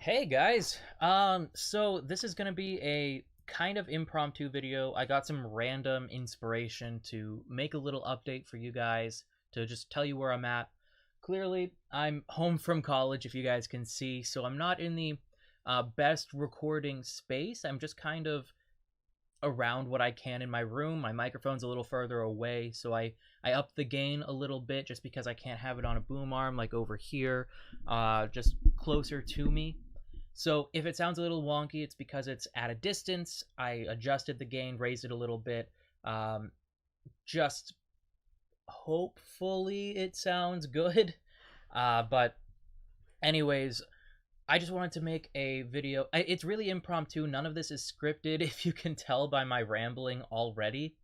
Hey guys. So this is gonna be a kind of impromptu video. I got some random inspiration to make a little update for you guys to just tell you where I'm at. Clearly, I'm home from college, if you guys can see, so I'm not in the best recording space. I'm just kind of around what I can in my room. My microphone's a little further away, so I upped the gain a little bit just because I can't have it on a boom arm like over here, just closer to me. So if it sounds a little wonky, it's because it's at a distance. I adjusted the gain, raised it a little bit. Just hopefully it sounds good. But anyways, I just wanted to make a video. It's really impromptu. None of this is scripted, if you can tell by my rambling already.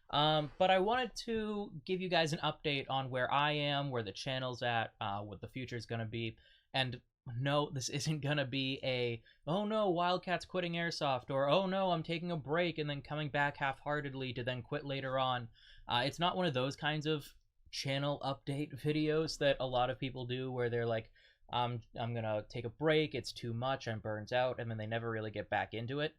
But I wanted to give you guys an update on where I am, where the channel's at, what the future is going to be. And no, this isn't going to be a, oh no, Wildcat's quitting Airsoft, or oh no, I'm taking a break and then coming back half-heartedly to then quit later on. It's not one of those kinds of channel update videos that a lot of people do where they're like, I'm gonna take a break, it's too much, I'm burns out, and then they never really get back into it.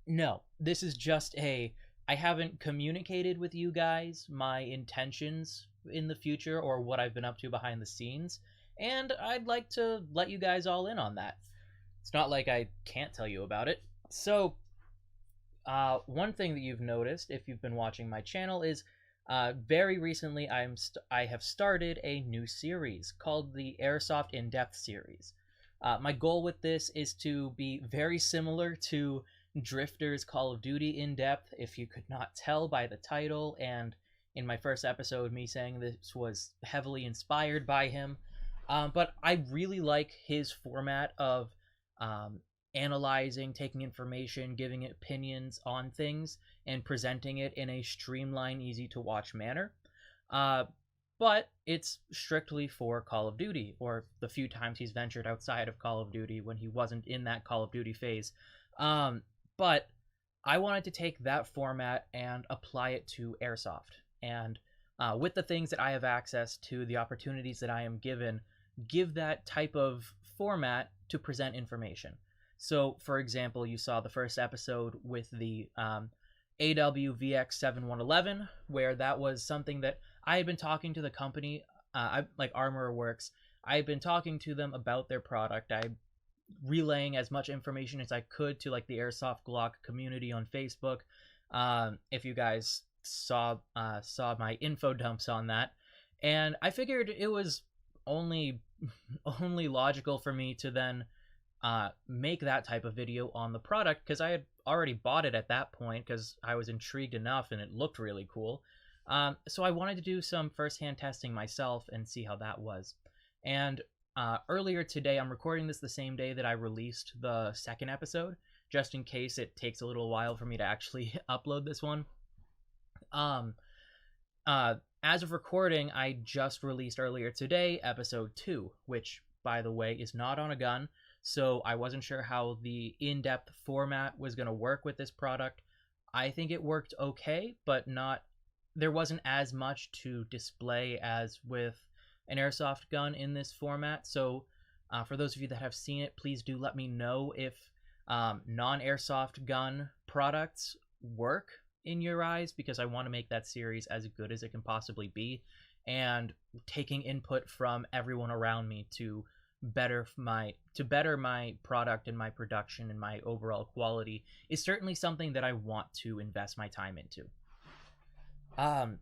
No, this is just I haven't communicated with you guys my intentions in the future or what I've been up to behind the scenes, and I'd like to let you guys all in on that. It's not like I can't tell you about it. So, one thing that you've noticed if you've been watching my channel is very recently I have started a new series called the Airsoft In-Depth series. My goal with this is to be very similar to Drifter's Call of Duty In-Depth, if you could not tell by the title, and in my first episode me saying this was heavily inspired by him. But I really like his format of um, analyzing, taking information, giving opinions on things, and presenting it in a streamlined, easy to watch manner. Uh, but it's strictly for Call of Duty, or the few times he's ventured outside of Call of Duty when he wasn't in that Call of Duty phase. Um, but I wanted to take that format and apply it to Airsoft. And with the things that I have access to, the opportunities that I am given, give that type of format to present information. So, for example, you saw the first episode with the AWVX7111, where that was something that I had been talking to the company, like Armorer Works. I had been talking to them about their product. I relaying as much information as I could to like the Airsoft Glock community on Facebook. If you guys saw my info dumps on that, and I figured it was only only logical for me to then make that type of video on the product because I had already bought it at that point because I was intrigued enough and it looked really cool. So I wanted to do some firsthand testing myself and see how that was. And earlier today, I'm recording this the same day that I released the second episode, just in case it takes a little while for me to actually upload this one. Um, as of recording, I just released earlier today episode 2, which, by the way, is not on a gun, so I wasn't sure how the in-depth format was going to work with this product. I think it worked okay, but not. There wasn't as much to display as with an airsoft gun in this format. So, for those of you that have seen it, please do let me know if non-airsoft gun products work in your eyes, because I want to make that series as good as it can possibly be, and taking input from everyone around me to better my product and my production and my overall quality is certainly something that I want to invest my time into. Um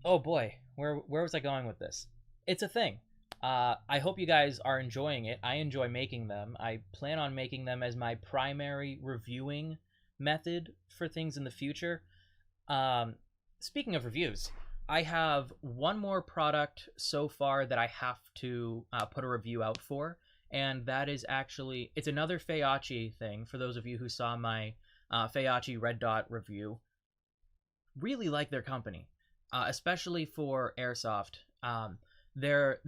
oh boy, where was I going with this? It's a thing. I hope you guys are enjoying it. I enjoy making them. I plan on making them as my primary reviewing method for things in the future. Um, Speaking of reviews, I have one more product so far that I have to put a review out for, and that is actually it's another Feyachi thing. For those of you who saw my Feyachi Red Dot review, really like their company, especially for airsoft. They're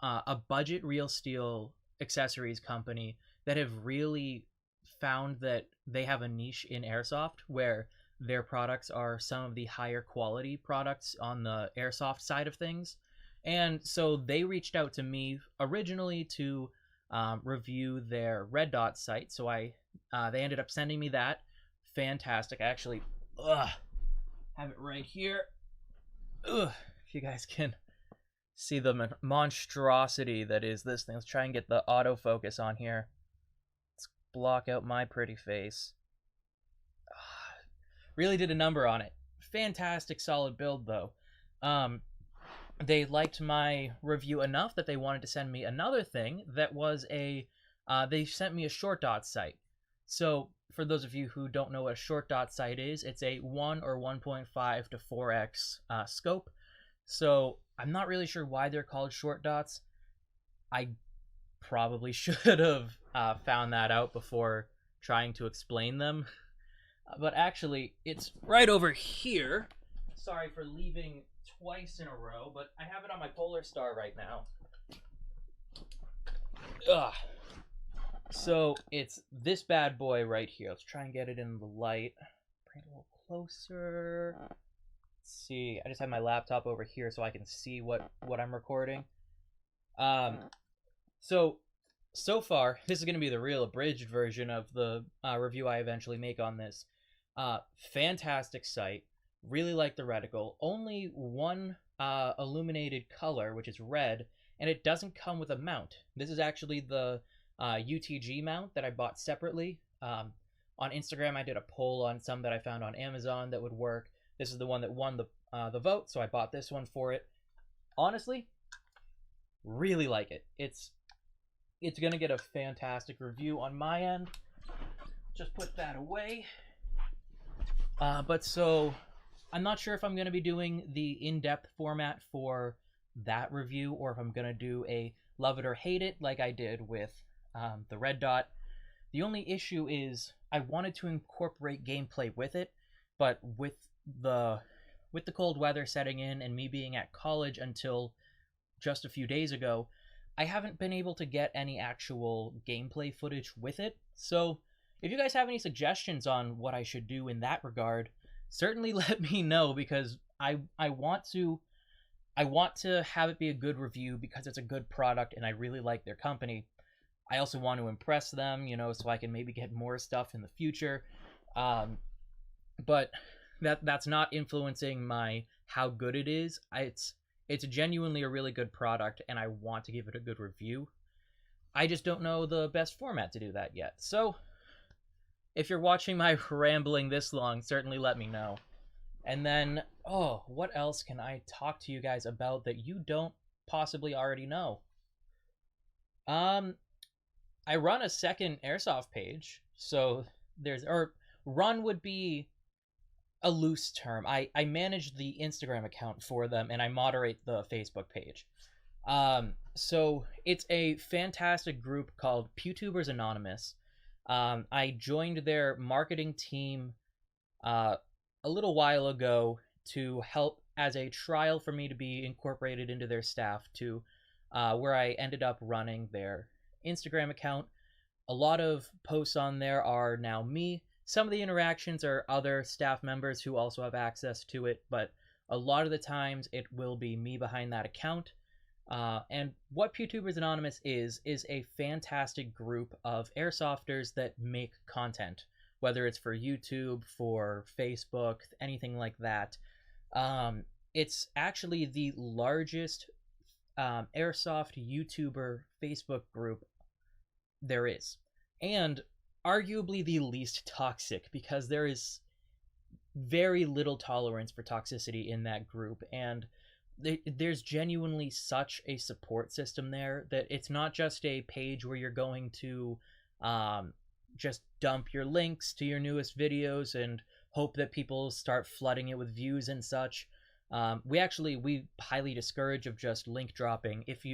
a budget real steel accessories company that have really found that they have a niche in airsoft where their products are some of the higher quality products on the airsoft side of things. And so they reached out to me originally to review their red dot site. So they ended up sending me that. Fantastic. I actually have it right here. If you guys can see the monstrosity that is this thing. Let's try and get the autofocus on here. Let's block out my pretty face. Really did a number on it. Fantastic, solid build, though. They liked my review enough that they wanted to send me another thing that was they sent me a short dot sight. So, for those of you who don't know what a short dot sight is, it's a 1 or 1.5 to 4x scope. So, I'm not really sure why they're called short dots. I probably should have found that out before trying to explain them. But actually, it's right over here. Sorry for leaving twice in a row, but I have it on my Polar Star right now. So it's this bad boy right here. Let's try and get it in the light. Bring it a little closer. Let's see. I just have my laptop over here so I can see what I'm recording. So far, this is going to be the real abridged version of the review I eventually make on this. Fantastic sight. Really like the reticle. Only one illuminated color, which is red, and it doesn't come with a mount. This is actually the UTG mount that I bought separately. On Instagram, I did a poll on some that I found on Amazon that would work. This is the one that won the vote, so I bought this one for it. Honestly, really like it. It's gonna get a fantastic review on my end. Just put that away. But so, I'm not sure if I'm going to be doing the in-depth format for that review, or if I'm going to do a love it or hate it like I did with the red dot. The only issue is I wanted to incorporate gameplay with it, but with the cold weather setting in and me being at college until just a few days ago, I haven't been able to get any actual gameplay footage with it. So if you guys have any suggestions on what I should do in that regard, certainly let me know, because I want to have it be a good review because it's a good product and I really like their company. I also want to impress them, so I can maybe get more stuff in the future. But that's not influencing my how good it is. It's genuinely a really good product and I want to give it a good review. I just don't know the best format to do that yet. So if you're watching my rambling this long, certainly let me know. And then, what else can I talk to you guys about that you don't possibly already know? I run a second Airsoft page, so run would be a loose term. I manage the Instagram account for them, and I moderate the Facebook page. So it's a fantastic group called Pew Tubers Anonymous. I joined their marketing team a little while ago to help as a trial for me to be incorporated into their staff, to where I ended up running their Instagram account. A lot of posts on there are now me. Some of the interactions are other staff members who also have access to it, but a lot of the times it will be me behind that account. And what Pew Tubers Anonymous is a fantastic group of airsofters that make content, whether it's for YouTube, for Facebook, anything like that. It's actually the largest airsoft YouTuber Facebook group there is, and arguably the least toxic, because there is very little tolerance for toxicity in that group, and there's genuinely such a support system there that it's not just a page where you're going to just dump your links to your newest videos and hope that people start flooding it with views and such. We highly discourage of just link dropping. If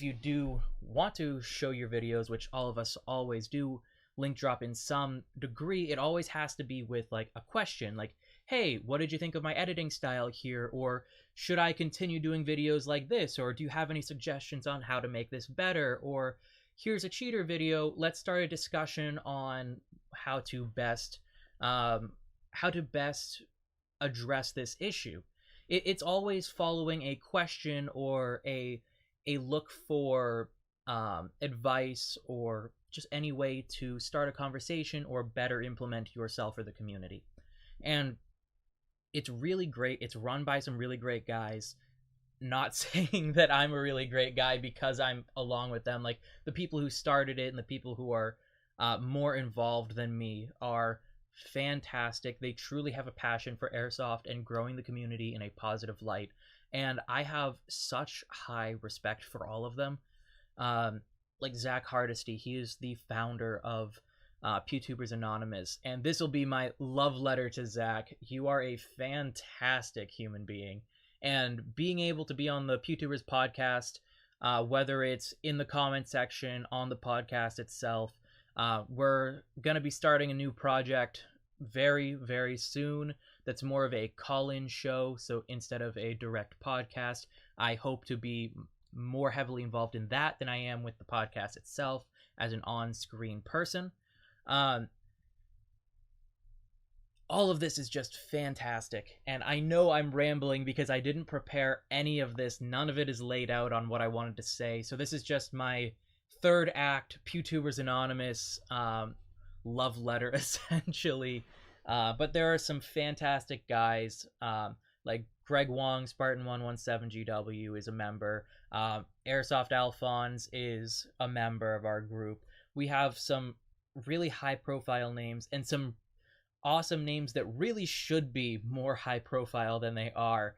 you do want to show your videos, which all of us always do link drop in some degree, it always has to be with like a question, like, hey, what did you think of my editing style here? Or should I continue doing videos like this? Or do you have any suggestions on how to make this better? Or here's a cheater video. Let's start a discussion on how to best address this issue. It's always following a question or a look for advice or just any way to start a conversation or better implement yourself or the community. And it's really great. It's run by some really great guys. Not saying that I'm a really great guy because I'm along with them. Like, the people who started it and the people who are more involved than me are fantastic. They truly have a passion for airsoft and growing the community in a positive light. And I have such high respect for all of them. Like Zach Hardesty, he is the founder of Pew Tubers Anonymous, and this will be my love letter to Zach. You are a fantastic human being, and being able to be on the Pew Tubers podcast, whether it's in the comment section, on the podcast itself, we're gonna be starting a new project very, very soon. That's more of a call-in show. So instead of a direct podcast, I hope to be more heavily involved in that than I am with the podcast itself as an on-screen person. All of this is just fantastic, and I know I'm rambling because I didn't prepare any of this. None of it is laid out on what I wanted to say, so this is just my third act Pew Tubers Anonymous love letter, essentially. But there are some fantastic guys, like Greg Wong, Spartan 117 GW is a member. Airsoft Alphonse is a member of our group. We have some really high profile names and some awesome names that really should be more high profile than they are.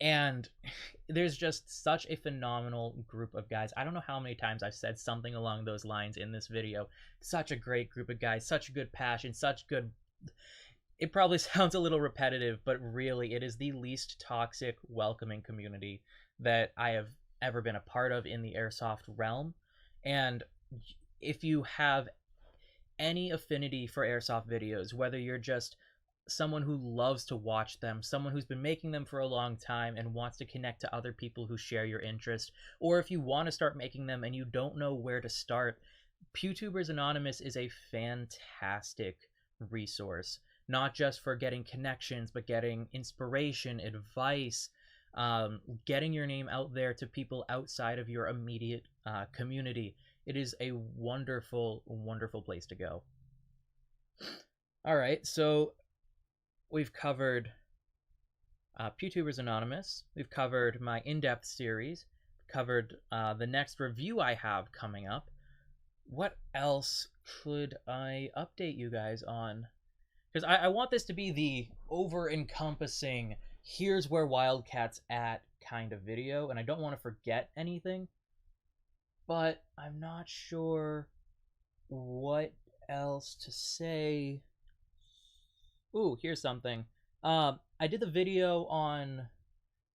And there's just such a phenomenal group of guys. I don't know how many times I've said something along those lines in this video. Such a great group of guys, such good passion, such good... It probably sounds a little repetitive, but really it is the least toxic, welcoming community that I have ever been a part of in the airsoft realm. And if you have any affinity for airsoft videos, whether you're just someone who loves to watch them, someone who's been making them for a long time and wants to connect to other people who share your interest, or if you want to start making them and you don't know where to start, Pew Tubers Anonymous is a fantastic resource, not just for getting connections, but getting inspiration, advice, getting your name out there to people outside of your immediate community. It is a wonderful, wonderful place to go. All right, so we've covered Pew Tubers Anonymous. We've covered my in-depth series. Covered the next review I have coming up. What else could I update you guys on? Because I want this to be the over-encompassing, here's where Wildcat's at kind of video, and I don't want to forget anything. But I'm not sure what else to say. Ooh, here's something. I did the video on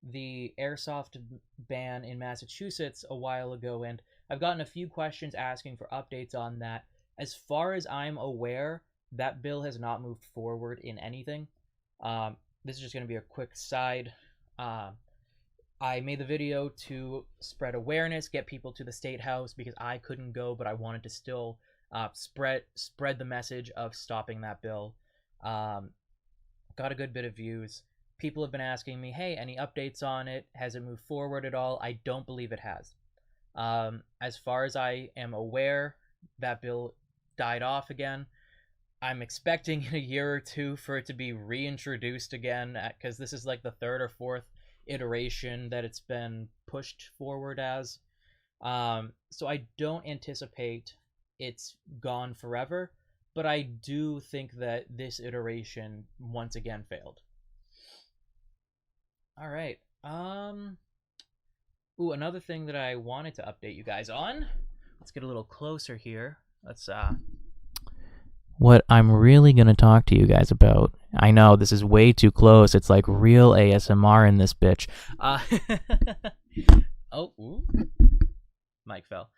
the Airsoft ban in Massachusetts a while ago, and I've gotten a few questions asking for updates on that. As far as I'm aware, that bill has not moved forward in anything. This is just going to be a quick side. I made the video to spread awareness, get people to the State House because I couldn't go, but I wanted to still spread the message of stopping that bill. Got a good bit of views. People have been asking me, hey, any updates on it? Has it moved forward at all? I don't believe it has. As far as I am aware, that bill died off again. I'm expecting in a year or two for it to be reintroduced again, because this is like the third or fourth iteration that it's been pushed forward as. So I don't anticipate it's gone forever, but I do think that this iteration once again failed. All right. Ooh, another thing that I wanted to update you guys on. Let's get a little closer here. Let's what I'm really going to talk to you guys about. I know this is way too close. It's like real ASMR in this bitch. Oh, ooh. Mic fell.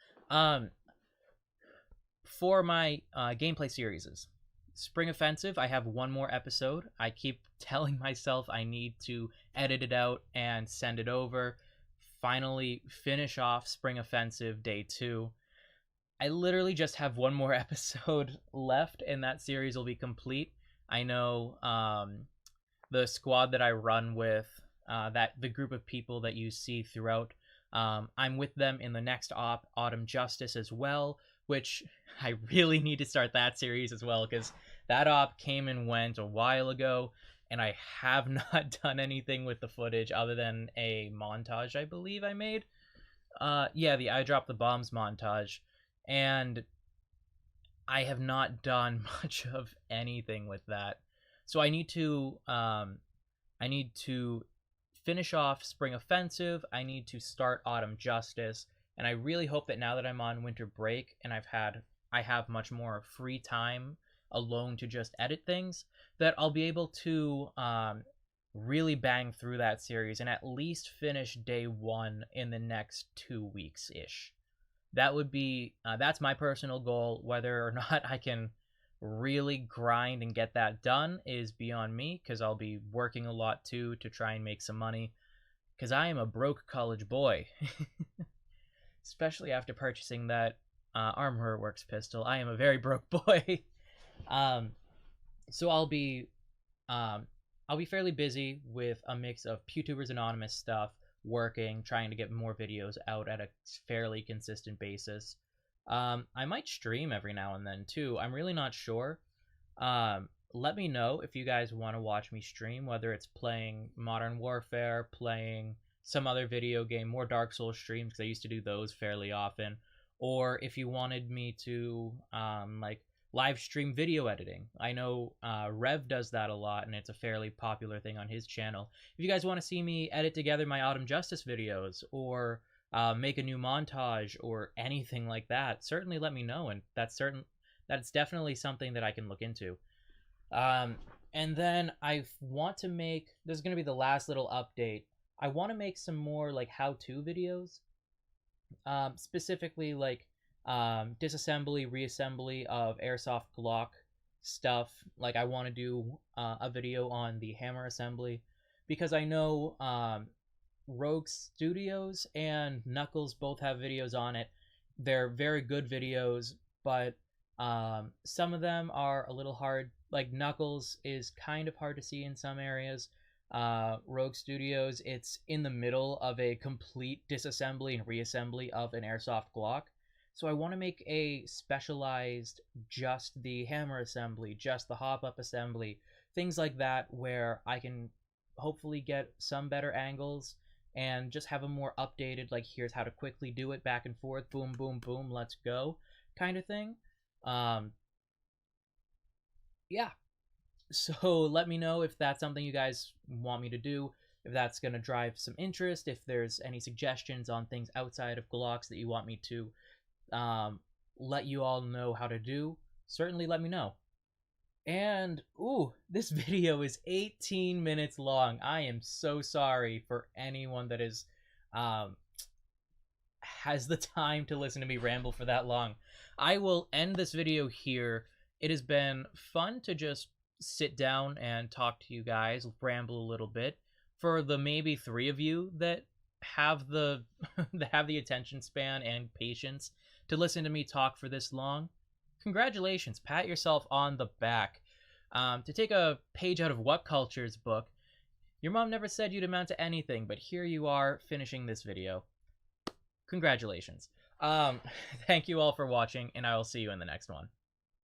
For my gameplay series, Spring Offensive, I have one more episode. I keep telling myself I need to edit it out and send it over. Finally finish off Spring Offensive Day 2. I literally just have one more episode left, and that series will be complete. I know the squad that I run with, that the group of people that you see throughout I'm with them in the next op, Autumn Justice, as well, which I really need to start that series as well, because that op came and went a while ago, and I have not done anything with the footage other than a montage I believe I made. Yeah, the I Drop the Bombs montage, and I have not done much of anything with that. So I need to finish off Spring Offensive. I need to start Autumn Justice, and I really hope that now that I'm on winter break and I have much more free time alone to just edit things, that I'll be able to really bang through that series and at least finish day one in the next 2 weeks ish. That would be that's my personal goal. Whether or not I can really grind and get that done is beyond me, because I'll be working a lot too to try and make some money, because I am a broke college boy. Especially after purchasing that Armor Works pistol, I am a very broke boy. um, so I'll be fairly busy with a mix of Pew Tubers Anonymous stuff, working, trying to get more videos out at a fairly consistent basis. I might stream every now and then too. I'm really not sure. Let me know if you guys want to watch me stream, whether it's playing Modern Warfare, playing some other video game, more Dark Souls streams, because I used to do those fairly often, or if you wanted me to like live stream video editing. I know Rev does that a lot, and it's a fairly popular thing on his channel. If you guys want to see me edit together my Autumn Justice videos, or make a new montage, or anything like that, certainly let me know, and that's definitely something that I can look into. Um, and then I want to make, this is going to be the last little update. I want to make some more like how-to videos, specifically like disassembly, reassembly of airsoft Glock stuff. Like I want to do a video on the hammer assembly, because I know Rogue Studios and Knuckles both have videos on it. They're very good videos, but some of them are a little hard. Like Knuckles is kind of hard to see in some areas. Rogue Studios, it's in the middle of a complete disassembly and reassembly of an airsoft Glock. So I want to make a specialized, just the hammer assembly, just the hop-up assembly, things like that, where I can hopefully get some better angles and just have a more updated, like, here's how to quickly do it, back and forth, boom, boom, boom, let's go, kind of thing. Um, yeah. So let me know if that's something you guys want me to do, if that's going to drive some interest, if there's any suggestions on things outside of Glocks that you want me to let you all know how to do. Certainly let me know. And, ooh, this video is 18 minutes long. I am so sorry for anyone that is has the time to listen to me ramble for that long. I will end this video here. It has been fun to just sit down and talk to you guys, ramble a little bit. For the maybe 3 of you that have the that have the attention span and patience to listen to me talk for this long, congratulations, pat yourself on the back. To take a page out of What Culture's book, your mom never said you'd amount to anything, but here you are finishing this video. Congratulations. Thank you all for watching, and I will see you in the next one.